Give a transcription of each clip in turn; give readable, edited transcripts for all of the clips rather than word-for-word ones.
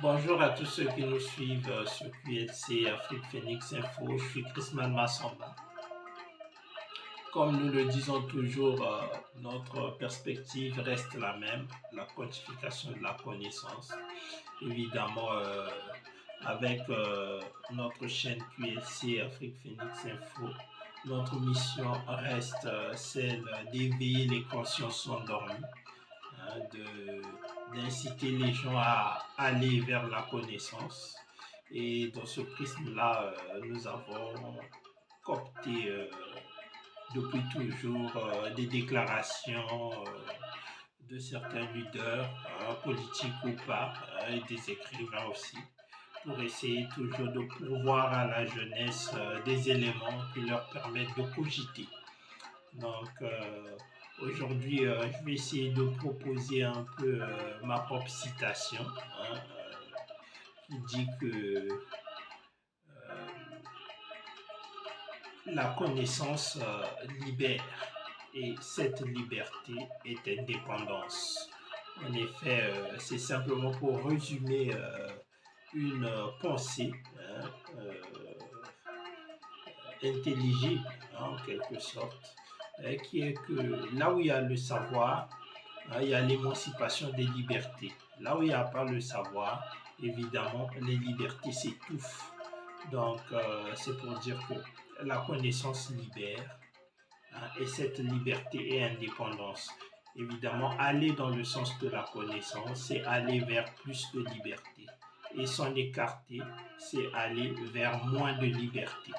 Bonjour à tous ceux qui nous suivent sur QLC Afrique Phoenix Info. Je suis Chrisman Massamba. Comme nous le disons toujours, notre perspective reste la même, la quantification de la connaissance. Évidemment, avec notre chaîne QLC Afrique Phoenix Info, notre mission reste celle d'éveiller les consciences endormies, d'inciter les gens à aller vers la connaissance. Et dans ce prisme-là, nous avons copté depuis toujours des déclarations de certains leaders, politiques ou pas, et des écrivains aussi, pour essayer toujours de pourvoir à la jeunesse des éléments qui leur permettent de cogiter. Donc aujourd'hui, je vais essayer de proposer un peu ma propre citation, qui dit que la connaissance libère et cette liberté est indépendance. En effet, c'est simplement pour résumer une pensée intelligible, en quelque sorte, qui est que là où il y a le savoir, il y a l'émancipation des libertés. Là où il n'y a pas le savoir, évidemment, les libertés s'étouffent. Donc, c'est pour dire que la connaissance libère, et cette liberté et indépendance. Évidemment, aller dans le sens de la connaissance, c'est aller vers plus de liberté. Et s'en écarter, c'est aller vers moins de liberté.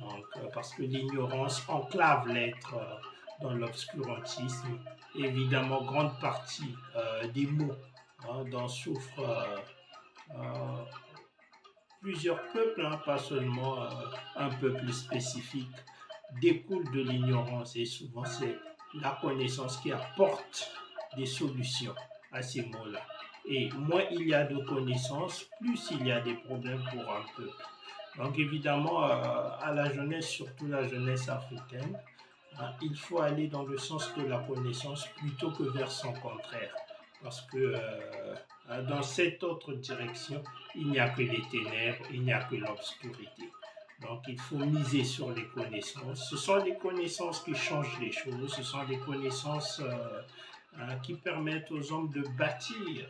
Donc, parce que l'ignorance enclave l'être dans l'obscurantisme. Évidemment, grande partie des mots dont souffrent plusieurs peuples, pas seulement un peuple spécifique, découlent de l'ignorance et souvent c'est la connaissance qui apporte des solutions à ces mots-là. Et moins il y a de connaissances, plus il y a des problèmes pour un peuple. Donc évidemment, à la jeunesse, surtout la jeunesse africaine, il faut aller dans le sens de la connaissance plutôt que vers son contraire. Parce que dans cette autre direction, il n'y a que les ténèbres, il n'y a que l'obscurité. Donc il faut miser sur les connaissances. Ce sont les connaissances qui changent les choses, ce sont les connaissances qui permettent aux hommes de bâtir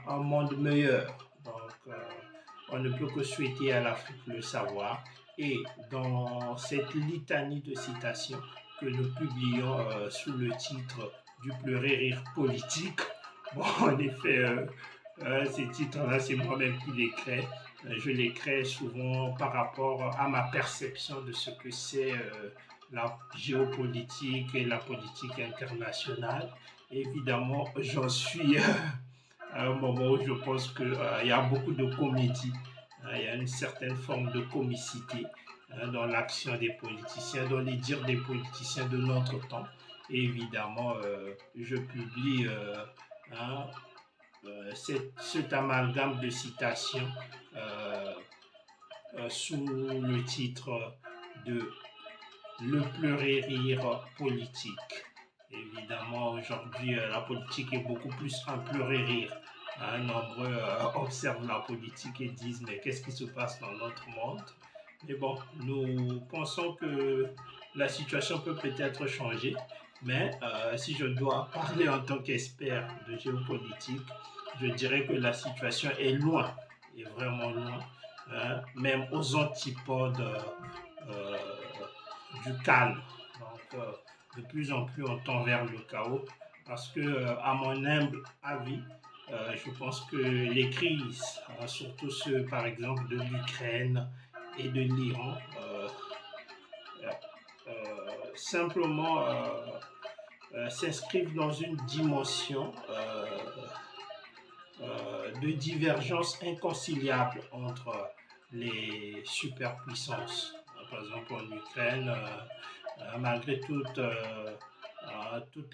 un monde meilleur. Donc on ne peut que souhaiter à l'Afrique le savoir. Et dans cette litanie de citations que nous publions sous le titre du pleurer rire politique, bon, en effet, ces titres-là, c'est moi-même qui les crée. Je les crée souvent par rapport à ma perception de ce que c'est la géopolitique et la politique internationale. Évidemment, j'en suis à un moment où je pense qu'il y a beaucoup de comédie, il y a une certaine forme de comicité dans l'action des politiciens, dans les dires des politiciens de notre temps. Et évidemment, je publie hein, cet amalgame de citations sous le titre de Le pleurer rire politique. Évidemment, aujourd'hui, la politique est beaucoup plus un pleurer rire. Nombreux observent la politique et disent mais qu'est-ce qui se passe dans notre monde? Mais bon, nous pensons que la situation peut peut-être changer. Mais si je dois parler en tant qu'expert de géopolitique, je dirais que la situation est loin, est vraiment loin, même aux antipodes euh, du calme. Donc, de plus en plus, on tend vers le chaos parce que, à mon humble avis, je pense que les crises, surtout ceux par exemple de l'Ukraine et de l'Iran, simplement s'inscrivent dans une dimension de divergence inconciliable entre les superpuissances. Par exemple, en Ukraine, malgré toute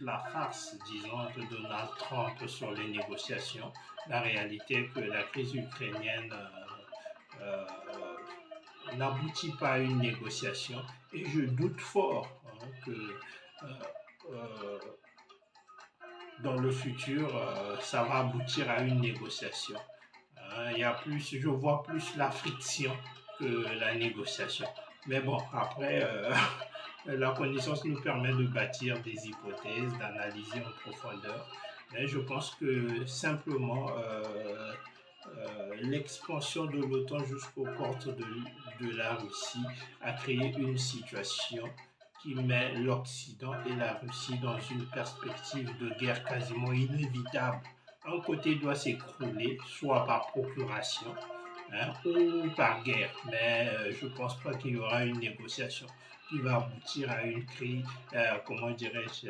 la farce, disons, de Donald Trump sur les négociations, la réalité est que la crise ukrainienne n'aboutit pas à une négociation et je doute fort que euh, dans le futur, ça va aboutir à une négociation. Il y a plus, je vois plus la friction que la négociation. Mais bon, après, la connaissance nous permet de bâtir des hypothèses, d'analyser en profondeur. Mais je pense que simplement l'expansion de l'OTAN jusqu'aux portes de la Russie a créé une situation qui met l'Occident et la Russie dans une perspective de guerre quasiment inévitable. Un côté doit s'écrouler, soit par procuration, hein, ou par guerre. Mais je ne pense pas qu'il y aura une négociation qui va aboutir à une crise, comment dirais-je,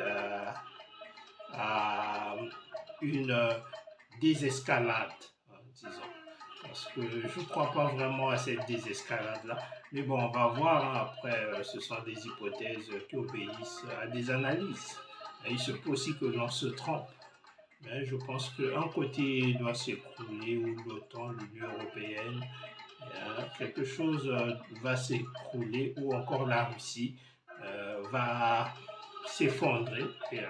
à une désescalade, disons. Parce que je ne crois pas vraiment à cette désescalade-là. Mais bon, on va voir. Hein. Après, ce sont des hypothèses qui obéissent à des analyses. Et il se peut aussi que l'on se trompe. Mais je pense qu'un côté doit s'écrouler, ou l'OTAN, l'Union européenne, quelque chose va s'écrouler, ou encore la Russie va s'effondrer,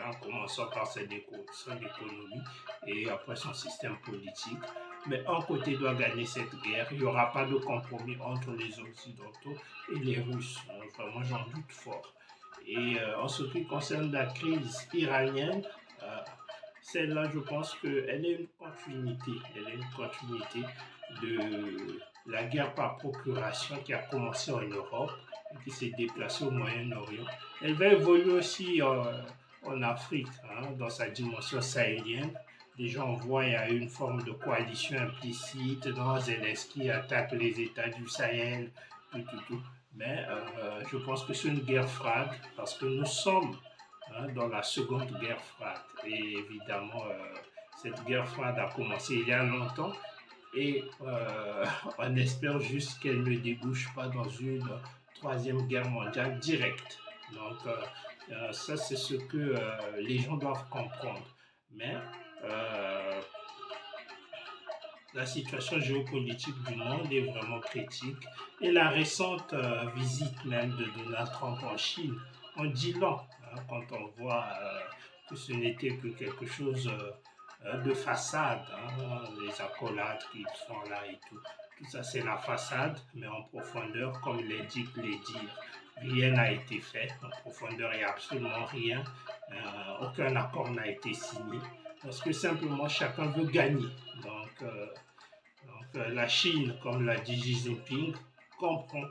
en commençant par son économie et après son système politique. Mais un côté doit gagner cette guerre. Il n'y aura pas de compromis entre les Occidentaux et les Russes. Vraiment, j'en doute fort. Et en ce qui concerne la crise iranienne, celle-là, je pense qu'elle est une continuité. Elle est une continuité de la guerre par procuration qui a commencé en Europe et qui s'est déplacée au Moyen-Orient. Elle va évoluer aussi en Afrique, hein, dans sa dimension sahélienne. Déjà, on voit qu'il y a une forme de coalition implicite dans Zelensky attaque les États du Sahel, tout. Mais je pense que c'est une guerre froide parce que nous sommes, hein, dans la seconde guerre froide. Et évidemment, cette guerre froide a commencé il y a longtemps et on espère juste qu'elle ne débouche pas dans une troisième guerre mondiale directe. Donc, ça, c'est ce que les gens doivent comprendre. Mais la situation géopolitique du monde est vraiment critique et la récente visite même de Donald Trump en Chine en dit long, hein, quand on voit que ce n'était que quelque chose de façade, hein, les accolades qu'ils font là et tout. Tout ça, c'est la façade, mais en profondeur, comme l'indique les dires, rien n'a été fait. En profondeur, il n'y a absolument rien. Aucun accord n'a été signé parce que simplement chacun veut gagner. Donc la Chine, comme l'a dit Xi Jinping, comprend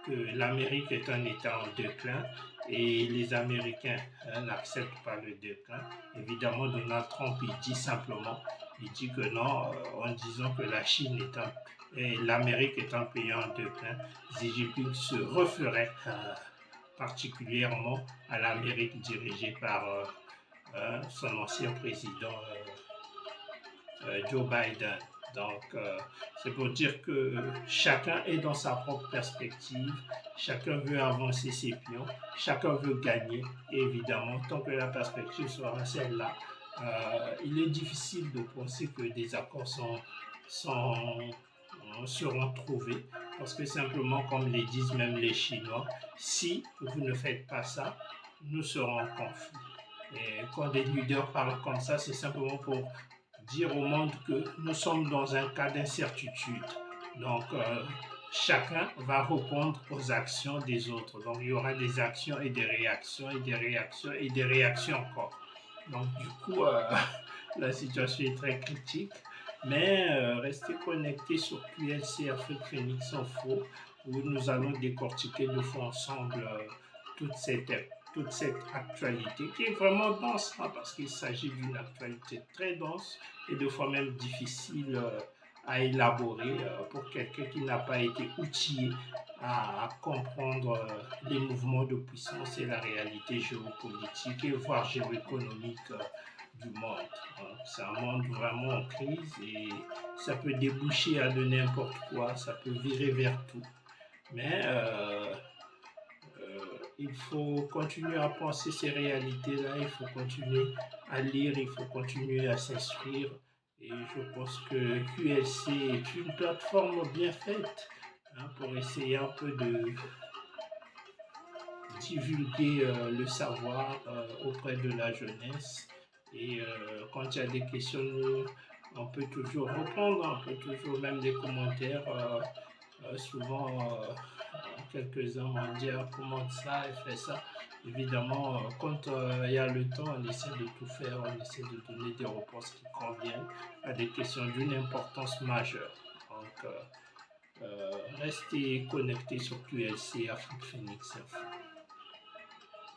que l'Amérique est un État en déclin et les Américains n'acceptent pas le déclin. Évidemment, Donald Trump, il dit simplement, il dit que non, en disant que la Chine est et l'Amérique est un pays en déclin, Xi Jinping se referait particulièrement à l'Amérique dirigée par son ancien président Joe Biden. Donc, c'est pour dire que chacun est dans sa propre perspective, chacun veut avancer ses pions, chacun veut gagner. Et évidemment, tant que la perspective sera celle-là, il est difficile de penser que des accords seront trouvés. Parce que simplement, comme le disent même les Chinois, si vous ne faites pas ça, nous serons en conflit. Et quand des leaders parlent comme ça, c'est simplement pour dire au monde que nous sommes dans un cas d'incertitude. Donc, chacun va répondre aux actions des autres. Donc, il y aura des actions et des réactions et des réactions et des réactions encore. Donc, du coup, la situation est très critique. Mais restez connectés sur QLC Afrique Phoenix Info où nous allons décortiquer de fond ensemble toute cette actualité qui est vraiment dense, hein, parce qu'il s'agit d'une actualité très dense et de fois même difficile à élaborer pour quelqu'un qui n'a pas été outillé à comprendre les mouvements de puissance et la réalité géopolitique et voire géoéconomique du monde. C'est un monde vraiment en crise et ça peut déboucher à de n'importe quoi, ça peut virer vers tout. Mais il faut continuer à penser ces réalités-là, il faut continuer à lire, il faut continuer à s'instruire. Et je pense que QLC est une plateforme bien faite, hein, pour essayer un peu de divulguer le savoir auprès de la jeunesse. Et quand il y a des questions, On peut toujours reprendre, on peut toujours même des commentaires. Souvent, quelques-uns vont dire comment ça et fait ça. Évidemment, quand il y a le temps, on essaie de tout faire, on essaie de donner des réponses qui conviennent à des questions d'une importance majeure. Donc, restez connectés sur QLC Afrique Phoenix Info.